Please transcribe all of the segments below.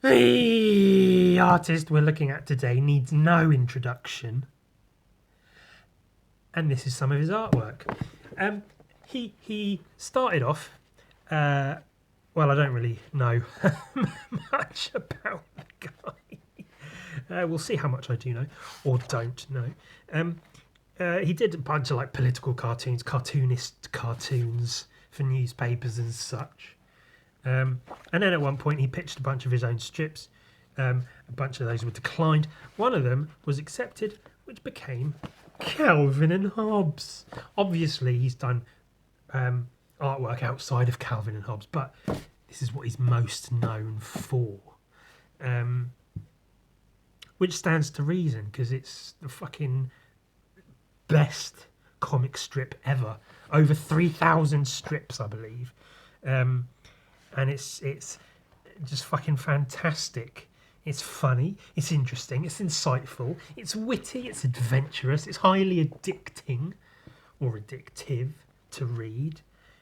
The artist we're looking at today needs no introduction, and this is some of his artwork. He started off. Well, I don't really know much about the guy. We'll see how much I do know or don't know. He did a bunch of like political cartoons, cartoonist cartoons for newspapers and such. And then at one point he pitched a bunch of his own strips. A bunch of those were declined. One of them was accepted, which became Calvin and Hobbes. Obviously, he's done artwork outside of Calvin and Hobbes, but this is what he's most known for. Which stands to reason, because it's the fucking best comic strip ever. Over 3,000 strips, I believe. And it's just fucking fantastic. It's funny, it's interesting, it's insightful, it's witty, it's adventurous, it's highly addicting or addictive to read.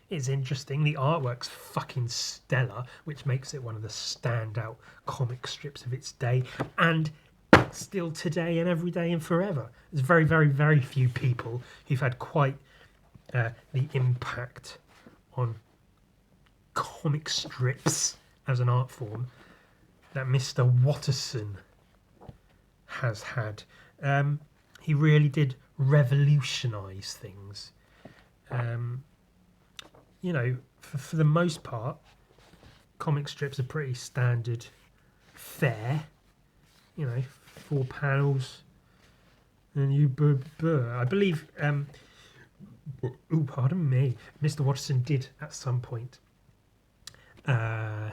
It's interesting. The artwork's fucking stellar, which makes it one of the standout comic strips of its day, and still today and every day and forever. There's very, very, very few people who've had quite the impact on comic strips as an art form that Mr. Watterson has had. He really did revolutionise things. You know, for the most part, comic strips are pretty standard fare. You know, 4 panels, and I believe. Pardon me. Mr. Watterson did at some point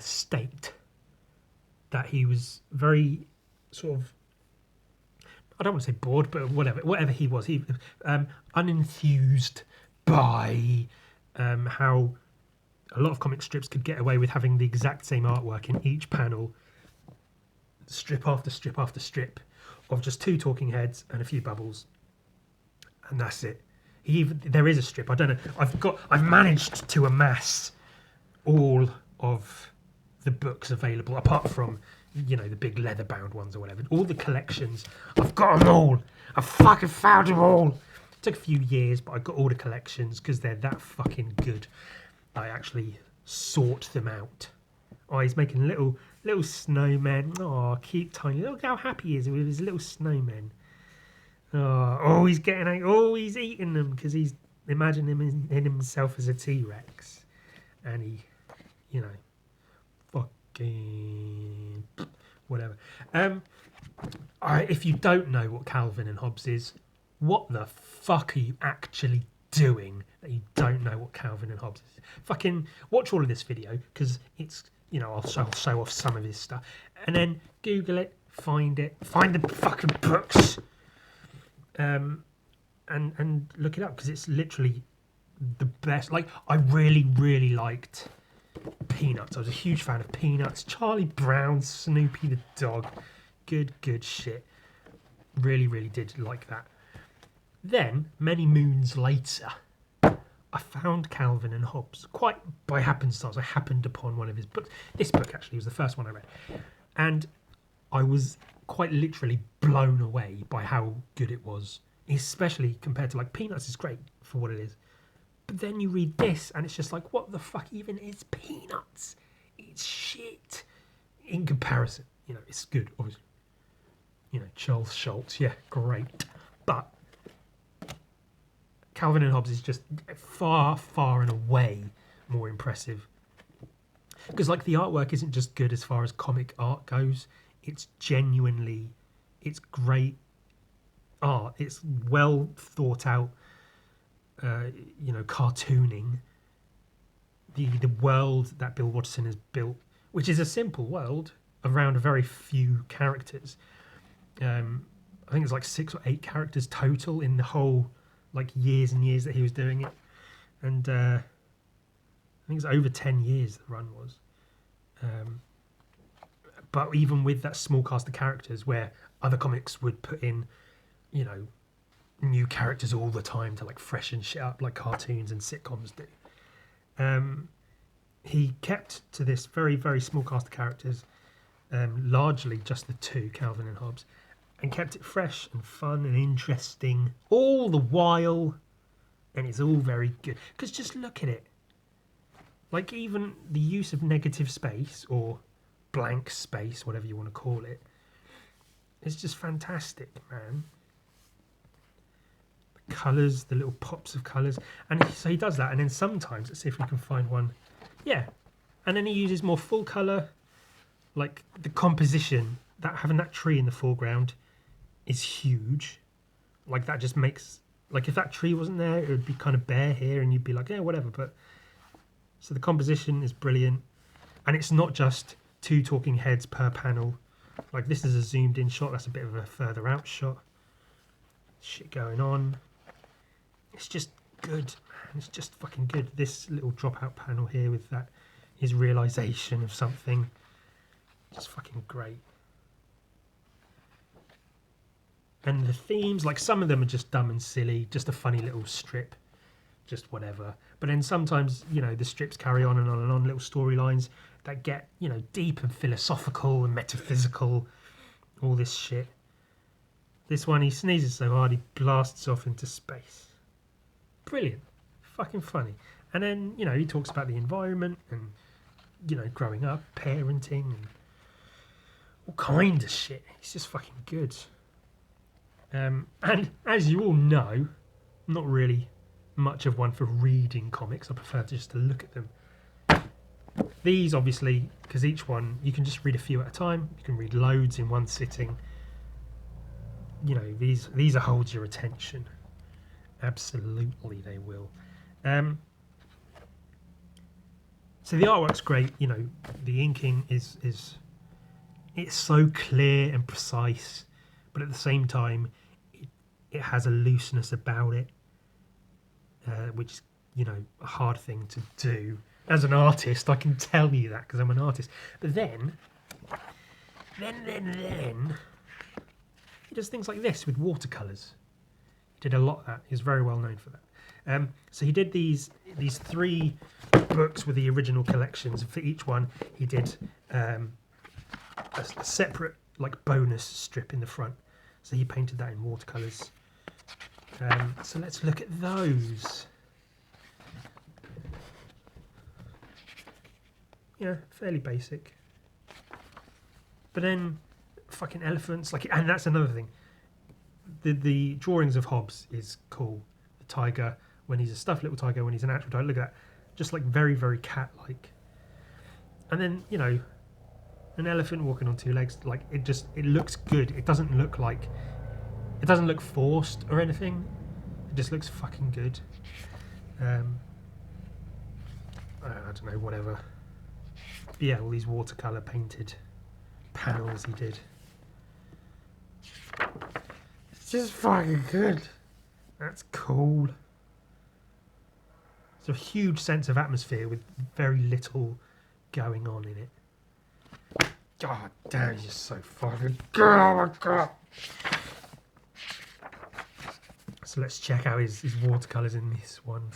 state that he was very sort of, I don't want to say bored, but whatever he was, he unenthused by how a lot of comic strips could get away with having the exact same artwork in each panel, strip after strip after strip, of just 2 talking heads and a few bubbles, and that's it. There is a strip. I don't know. I've managed to amass all of the books available, apart from, you know, the big leather-bound ones or whatever. All the collections, I've got them all. I fucking found them all. It took a few years, but I got all the collections because they're that fucking good. I actually sought them out. Oh, he's making little snowmen. Oh, cute, tiny. Look how happy he is with his little snowmen. Oh, he's getting out. Oh, he's eating them because he's imagining in himself as a T-Rex, and he, you know, fucking whatever. If you don't know what Calvin and Hobbes is, what the fuck are you actually doing that you don't know what Calvin and Hobbes is? Fucking watch all of this video, because it's, you know, I'll show off some of his stuff, and then Google it, find the fucking books. And look it up, because it's literally the best. Like, I really, really liked Peanuts. I was a huge fan of Peanuts. Charlie Brown, Snoopy the dog. Good shit. Really, really did like that. Then, many moons later, I found Calvin and Hobbes. Quite by happenstance, I happened upon one of his books. This book, actually, was the first one I read. And I was quite literally blown away by how good it was, especially compared to, like, Peanuts is great for what it is, but then you read this and it's just like, what the fuck even is Peanuts? It's shit in comparison. You know, it's good, obviously. You know, Charles Schultz, yeah, great, but Calvin and Hobbes is just far and away more impressive, because, like, the artwork isn't just good as far as comic art goes. It's great art. It's well thought out, you know, cartooning. The world that Bill Watterson has built, which is a simple world around a very few characters. I think it's like 6 or 8 characters total in the whole, like, years and years that he was doing it. And I think it's over 10 years the run was. But even with that small cast of characters, where other comics would put in, you know, new characters all the time to, like, freshen shit up like cartoons and sitcoms do, he kept to this very, very small cast of characters, largely just the two, Calvin and Hobbes, and kept it fresh and fun and interesting all the while. And it's all very good. Because just look at it. Like, even the use of negative space, or blank space, whatever you want to call it, it's just fantastic, man. The colours, the little pops of colours. And so he does that. And then sometimes, let's see if we can find one. Yeah. And then he uses more full colour. Like, the composition, that having that tree in the foreground is huge. Like, that just makes... Like, if that tree wasn't there, it would be kind of bare here, and you'd be like, yeah, whatever. But so the composition is brilliant. And it's not just two talking heads per panel. Like, this is a zoomed in shot. That's a bit of a further out shot. Shit going on. It's just good, man. It's just fucking good. This little dropout panel here with that, his realisation of something. Just fucking great. And the themes, like, some of them are just dumb and silly, just a funny little strip, just whatever. But then sometimes, you know, the strips carry on and on and on, little storylines that get, you know, deep and philosophical and metaphysical, all this shit. This one, he sneezes so hard he blasts off into space. Brilliant. Fucking funny. And then, you know, he talks about the environment and, you know, growing up, parenting, and all kind of shit. It's just fucking good. And as you all know, I'm not really much of one for reading comics. I prefer just to look at them. These, obviously, because each one, you can just read a few at a time. You can read loads in one sitting. You know, these hold your attention. Absolutely, they will. So the artwork's great. You know, the inking is it's so clear and precise, but at the same time, it has a looseness about it, which is, you know, a hard thing to do. As an artist, I can tell you that because I'm an artist. But then, he does things like this with watercolors. He did a lot of that. He's very well known for that. So he did these 3 books with the original collections. For each one, he did a separate, like, bonus strip in the front. So he painted that in watercolors. So let's look at those. Yeah, fairly basic. But then, fucking elephants, like, and that's another thing. The drawings of Hobbes is cool. The tiger, when he's a stuffed little tiger, when he's an actual tiger, look at that. Just like very, very cat-like. And then, you know, an elephant walking on 2 legs, like, it looks good. It doesn't look forced or anything. It just looks fucking good. I don't know, whatever. But yeah, all these watercolour painted panels he did. It's just fucking good. That's cool. It's a huge sense of atmosphere with very little going on in it. God damn, he's just so fucking good. Oh my god. So let's check out his watercolours in this one.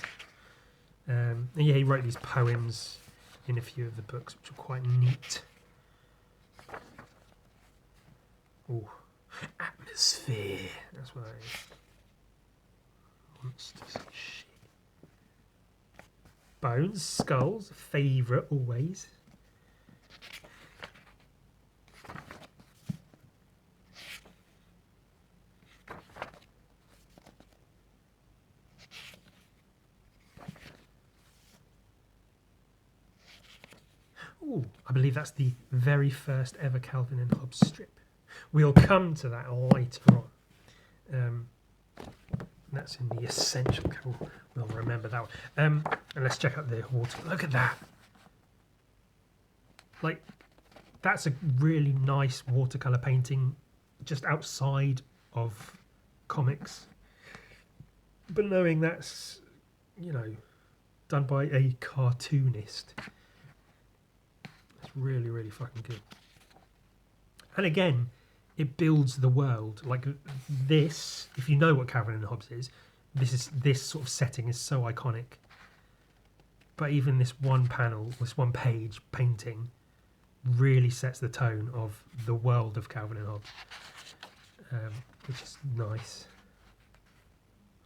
And yeah, he wrote these poems in a few of the books, which are quite neat. Oh, atmosphere. That's what that is. Monsters and shit. Bones, skulls, favourite always. Ooh, I believe that's the very first ever Calvin and Hobbes strip. We'll come to that later on. That's in the essential. We'll remember that one. And let's check out the water. Look at that. Like, that's a really nice watercolour painting just outside of comics. But knowing that's, you know, done by a cartoonist, it's really, really fucking good. And again, it builds the world. Like this, if you know what Calvin and Hobbes is, this sort of setting is so iconic. But even this one panel, this one page painting, really sets the tone of the world of Calvin and Hobbes, which is nice.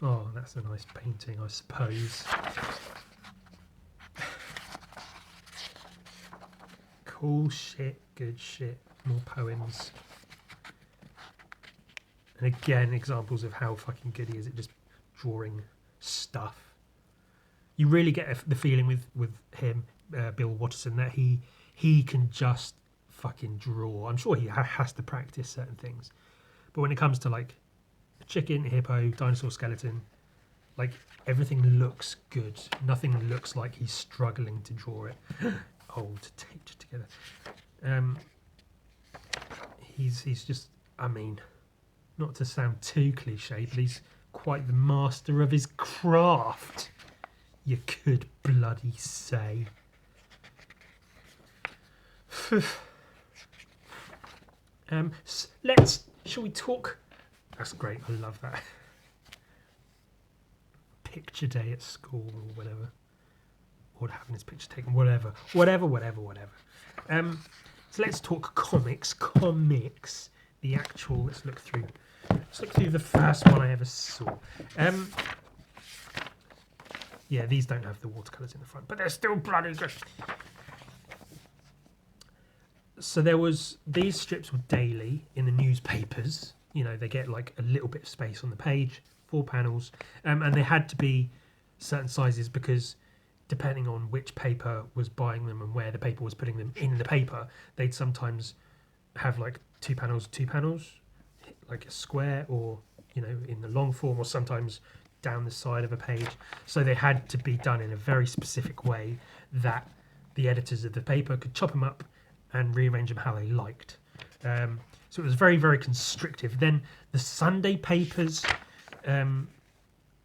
Oh, that's a nice painting, I suppose. Cool shit, good shit, more poems. And again, examples of how fucking good he is at just drawing stuff. You really get the feeling with him, Bill Watterson, that he can just fucking draw. I'm sure he has to practice certain things. But when it comes to like a chicken, hippo, dinosaur skeleton, like everything looks good. Nothing looks like he's struggling to draw it. Oh, to take it together. He's just, I mean, not to sound too cliche, but he's quite the master of his craft, you could bloody say. Shall we talk? That's great, I love that. Picture day at school or whatever. Or having his picture taken, whatever. So let's talk comics. The actual, let's look through the first one I ever saw. Yeah, these don't have the watercolors in the front, but they're still bloody good. So these strips were daily in the newspapers. You know, they get like a little bit of space on the page, 4 panels, and they had to be certain sizes because depending on which paper was buying them and where the paper was putting them in the paper, they'd sometimes have like 2 panels, like a square, or, you know, in the long form, or sometimes down the side of a page. So they had to be done in a very specific way that the editors of the paper could chop them up and rearrange them how they liked. So it was very, very constrictive. Then the Sunday papers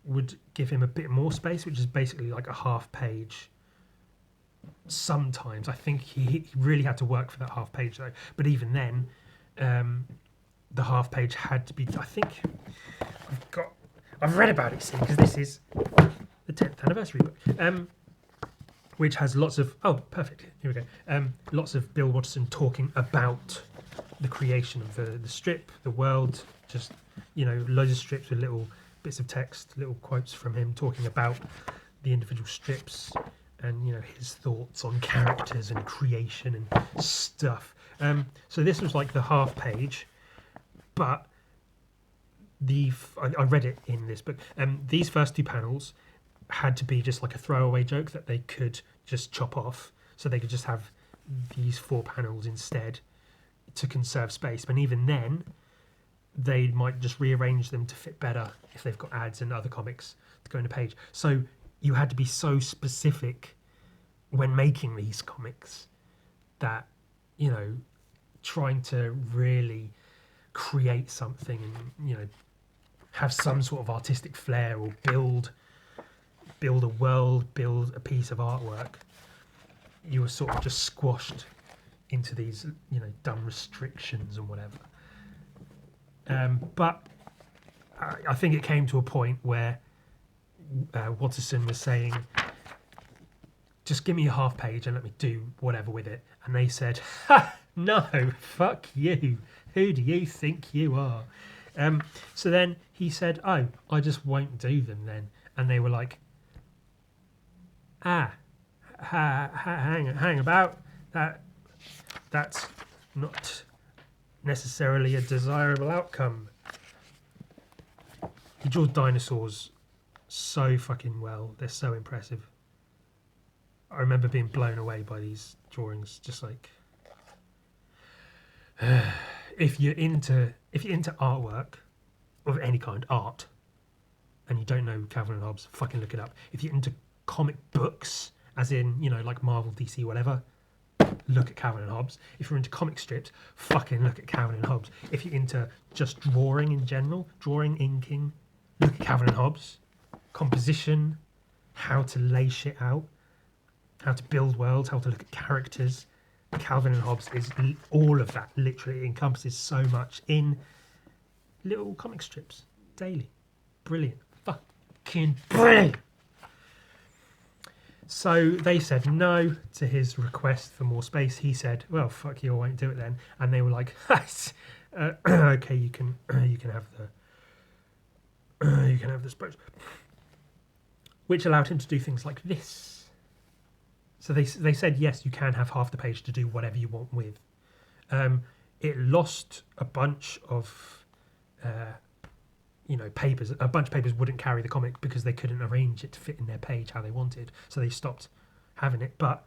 would give him a bit more space, which is basically like a half page. Sometimes I think he really had to work for that half page though. But even then, the half page had to be. I think I've read about it, see, because this is the 10th anniversary book, which has lots of. Oh, perfect. Here we go. Lots of Bill Watterson talking about the creation of the strip, the world. Just, you know, loads of strips with little bits of text, little quotes from him talking about the individual strips and, you know, his thoughts on characters and creation and stuff. So this was like the half page, but I read it in this book. These first 2 panels had to be just like a throwaway joke that they could just chop off, so they could just have these 4 panels instead to conserve space. But even then, they might just rearrange them to fit better if they've got ads and other comics to go in a page. So you had to be so specific when making these comics that, you know, trying to really create something and, you know, have some sort of artistic flair or build a world, build a piece of artwork, you were sort of just squashed into these, you know, dumb restrictions and whatever. But I think it came to a point where Watterson was saying, just give me a half page and let me do whatever with it. And they said, ha, no, fuck you. Who do you think you are? So then he said, oh, I just won't do them then. And they were like, hang about. That's not necessarily a desirable outcome. He draws dinosaurs so fucking well. They're so impressive. I remember being blown away by these drawings. Just like, if you're into artwork of any kind, art, and you don't know Calvin and Hobbes, fucking look it up. If you're into comic books, as in, you know, like Marvel, DC, whatever, look at Calvin and Hobbes. If you're into comic strips, fucking look at Calvin and Hobbes. If you're into just drawing in general, drawing, inking, look at Calvin and Hobbes. Composition, how to lay shit out, how to build worlds, how to look at characters. Calvin and Hobbes is all of that. Literally, it encompasses so much in little comic strips daily. Brilliant. Fucking brilliant. So they said no to his request for more space. He said, "Well, fuck you, I won't do it then." And they were like, "Okay, you can have the space," which allowed him to do things like this. So they said, "Yes, you can have half the page to do whatever you want with." It lost a bunch of papers. A bunch of papers wouldn't carry the comic because they couldn't arrange it to fit in their page how they wanted, so they stopped having it. But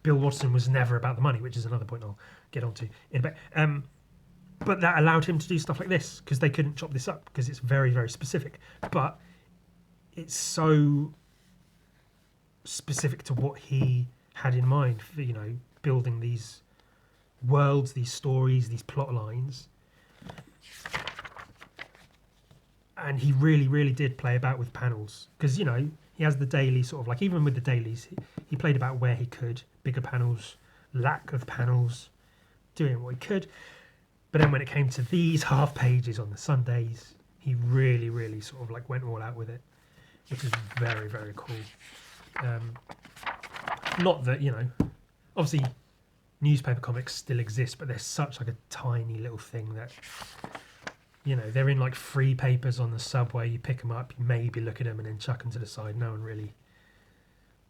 Bill Watterson was never about the money, which is another point I'll get onto in a bit. But that allowed him to do stuff like this because they couldn't chop this up because it's very, very specific. But it's so specific to what he had in mind for building these worlds, these stories, these plot lines. And he really, really did play about with panels because, he has the daily sort of like, even with the dailies, he played about where he could, bigger panels, lack of panels, doing what he could. But then when it came to these half pages on the Sundays, he really, really sort of like went all out with it, which is very, very cool. Not that, obviously newspaper comics still exist, but they're such like a tiny little thing that, they're in like free papers on the subway. You pick them up, you maybe look at them and then chuck them to the side. No one really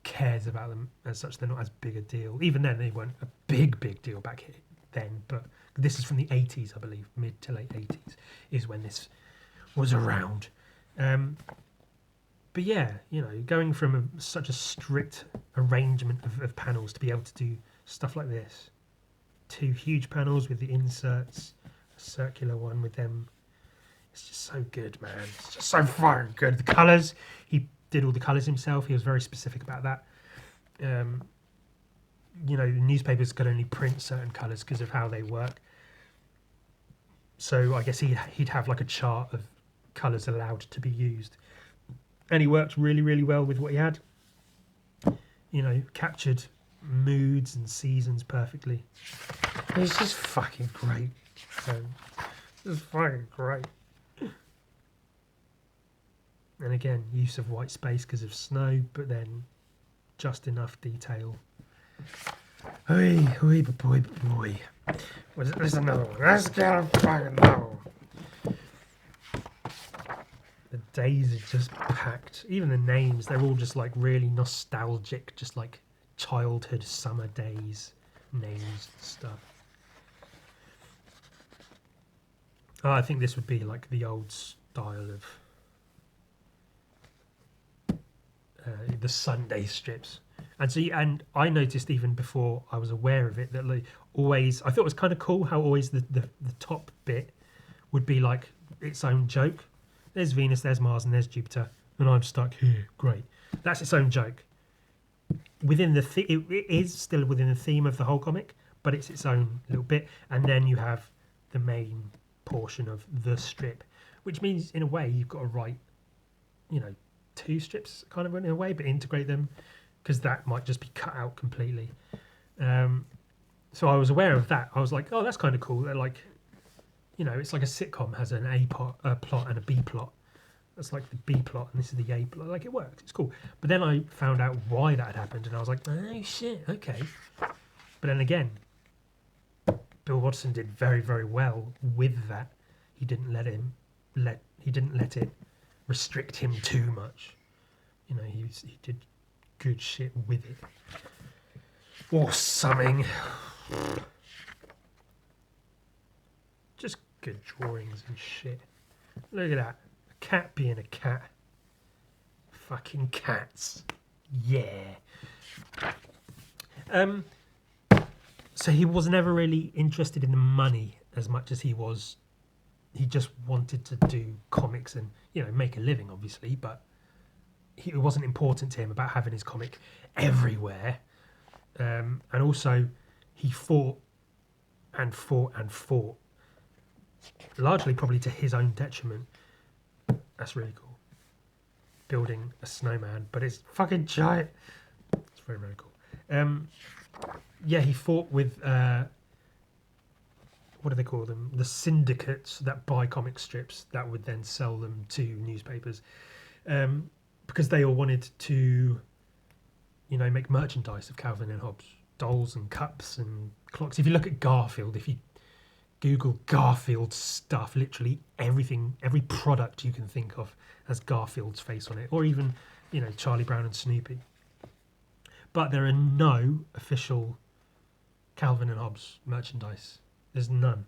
cares about them as such. They're not as big a deal. Even then, they weren't a big, big deal back then. But this is from the 80s, I believe, mid to late 80s is when this was around. But yeah, going from such a strict arrangement of panels to be able to do stuff like this. 2 huge panels with the inserts, a circular one with them. It's just so good, man. It's just so fucking good. The colours, he did all the colours himself. He was very specific about that. The newspapers could only print certain colours because of how they work. So I guess he'd have like a chart of colours allowed to be used. And he worked really, really well with what he had. Captured moods and seasons perfectly. It's just fucking great. It's fucking great. And again, use of white space because of snow, but then just enough detail. Oi, boy. There's another one. Let's get a fucking another one. The days are just packed. Even the names, they're all just like really nostalgic, just like childhood summer days names and stuff. I think this would be like the old style of the Sunday strips. And I noticed even before I was aware of it that like always, I thought it was kind of cool how always the top bit would be like its own joke. There's Venus, there's Mars, and there's Jupiter, and I'm stuck here. Great. That's its own joke. Within it is still within the theme of the whole comic, but it's its own little bit. And then you have the main portion of the strip, which means in a way you've got to write, 2 strips kind of in a way, but integrate them because that might just be cut out completely. So I was aware of that. I was like, oh, that's kind of cool. They're like, it's like a sitcom has an A plot and a B plot. That's like the B plot and this is the A plot. Like it works. It's cool. But then I found out why that had happened and I was like, oh shit, okay. But then again, Bill Watterson did very, very well with that. He didn't let it restrict him too much. He did good shit with it. Or something. Just good drawings and shit. Look at that. A cat being a cat. Fucking cats. Yeah. So he was never really interested in the money as much as he just wanted to do comics and, make a living, obviously, but it wasn't important to him about having his comic everywhere. And also, he fought, largely probably to his own detriment. That's really cool. Building a snowman, but it's fucking giant. It's very, very cool. He fought with... what do they call them? The syndicates that buy comic strips that would then sell them to newspapers, because they all wanted to make merchandise of Calvin and Hobbes, dolls and cups and clocks. If you look at Garfield, if you Google Garfield stuff, literally everything, every product you can think of has Garfield's face on it, or even, Charlie Brown and Snoopy. But there are no official Calvin and Hobbes merchandise. There's none.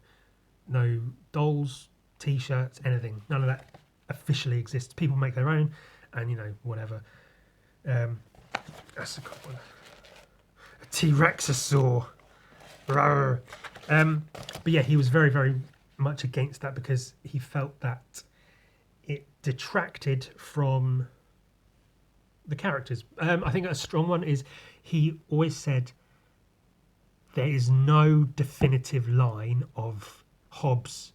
No dolls, T-shirts, anything. None of that officially exists. People make their own, and whatever. That's a good one. A T-Rexosaur. Rawr. But yeah, he was very, very much against that because he felt that it detracted from the characters. I think a strong one is he always said there is no definitive line of Hobbes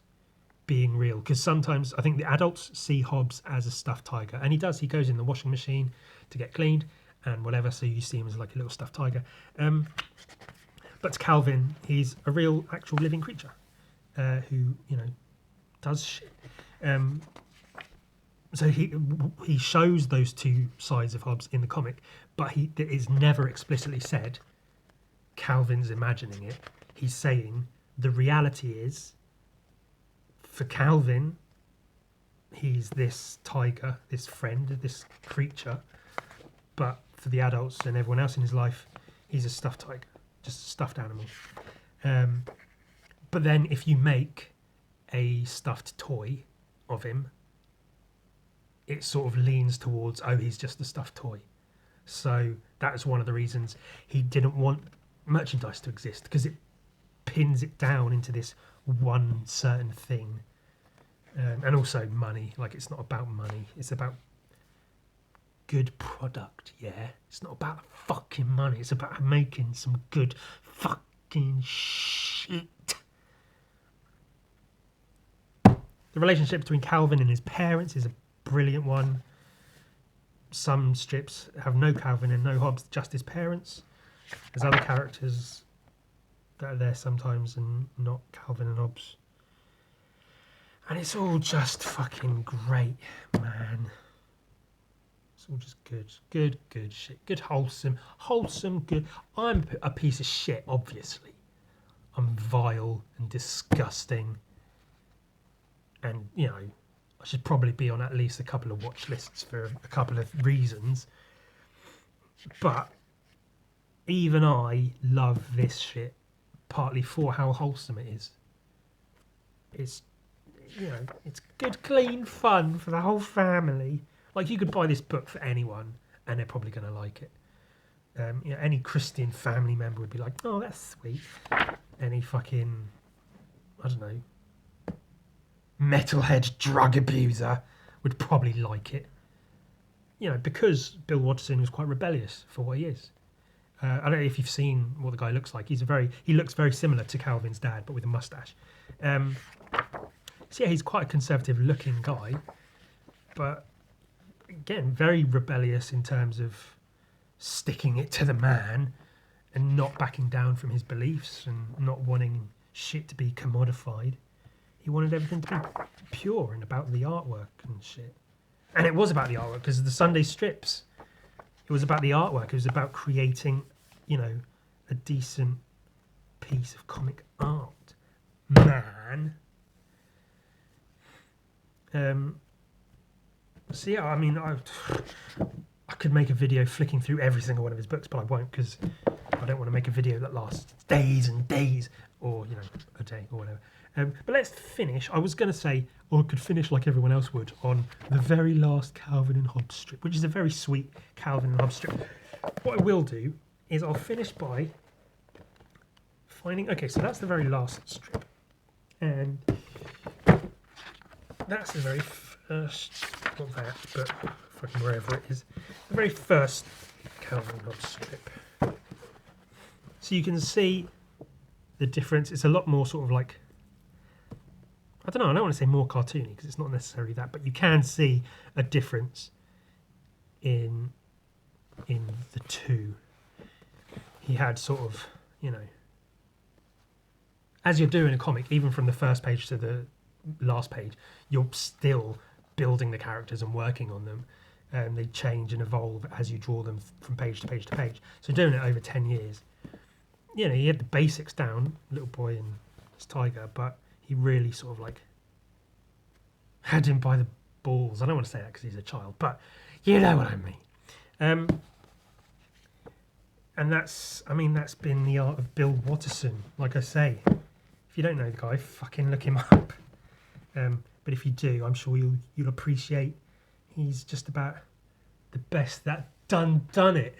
being real, because sometimes I think the adults see Hobbes as a stuffed tiger, and he does. He goes in the washing machine to get cleaned and whatever, so you see him as like a little stuffed tiger. But to Calvin, he's a real, actual living creature who does shit. So he shows those two sides of Hobbes in the comic, but it is never explicitly said Calvin's imagining it. He's saying the reality is, for Calvin, he's this tiger, this friend, this creature, but for the adults and everyone else in his life, he's a stuffed tiger, just a stuffed animal. But then if you make a stuffed toy of him, it sort of leans towards, oh, he's just a stuffed toy. So that's one of the reasons he didn't want merchandise to exist, because it pins it down into this one certain thing. And also money. Like, it's not about money. It's about good product, yeah? It's not about fucking money. It's about making some good fucking shit. The relationship between Calvin and his parents is a brilliant one. Some strips have no Calvin and no Hobbes, just his parents. There's other characters that are there sometimes and not Calvin and Hobbes. And it's all just fucking great, man. It's all just good shit. Good, wholesome, good. I'm a piece of shit, obviously. I'm vile and disgusting. And, I should probably be on at least a couple of watch lists for a couple of reasons. But even I love this shit, partly for how wholesome it is. It's, it's good, clean fun for the whole family. Like, you could buy this book for anyone and they're probably going to like it. Any Christian family member would be like, oh, that's sweet. Any fucking, I don't know, metalhead drug abuser would probably like it. Because Bill Watterson was quite rebellious for what he is. I don't know if you've seen what the guy looks like. He looks very similar to Calvin's dad, but with a mustache. So yeah, he's quite a conservative looking guy, but again, very rebellious in terms of sticking it to the man and not backing down from his beliefs and not wanting shit to be commodified. He wanted everything to be pure and about the artwork and shit. And it was about the artwork, because the Sunday strips, it was about the artwork. It was about creating, a decent piece of comic art. Man. So yeah, I mean, I could make a video flicking through every single one of his books, but I won't, because I don't want to make a video that lasts days and days, or a day or whatever. But let's finish. I was going to say, or I could finish like everyone else would, on the very last Calvin and Hobbes strip, which is a very sweet Calvin and Hobbes strip. What I will do is I'll finish by finding... Okay, so that's the very last strip. And that's the very first... Not that, but fucking wherever it is. The very first Calvin and Hobbes strip. So you can see the difference. It's a lot more sort of like... I don't want to say more cartoony, because it's not necessarily that, but you can see a difference in the two. He had sort of, as you're doing a comic, even from the first page to the last page, you're still building the characters and working on them. They change and evolve as you draw them from page to page to page. So doing it over 10 years, you know, he had the basics down, little boy and his tiger, but he really sort of like had him by the balls. I don't want to say that because he's a child, but you know what I mean. And that's been the art of Bill Watterson. Like I say, if you don't know the guy, fucking look him up. But if you do, I'm sure you'll appreciate he's just about the best that done it.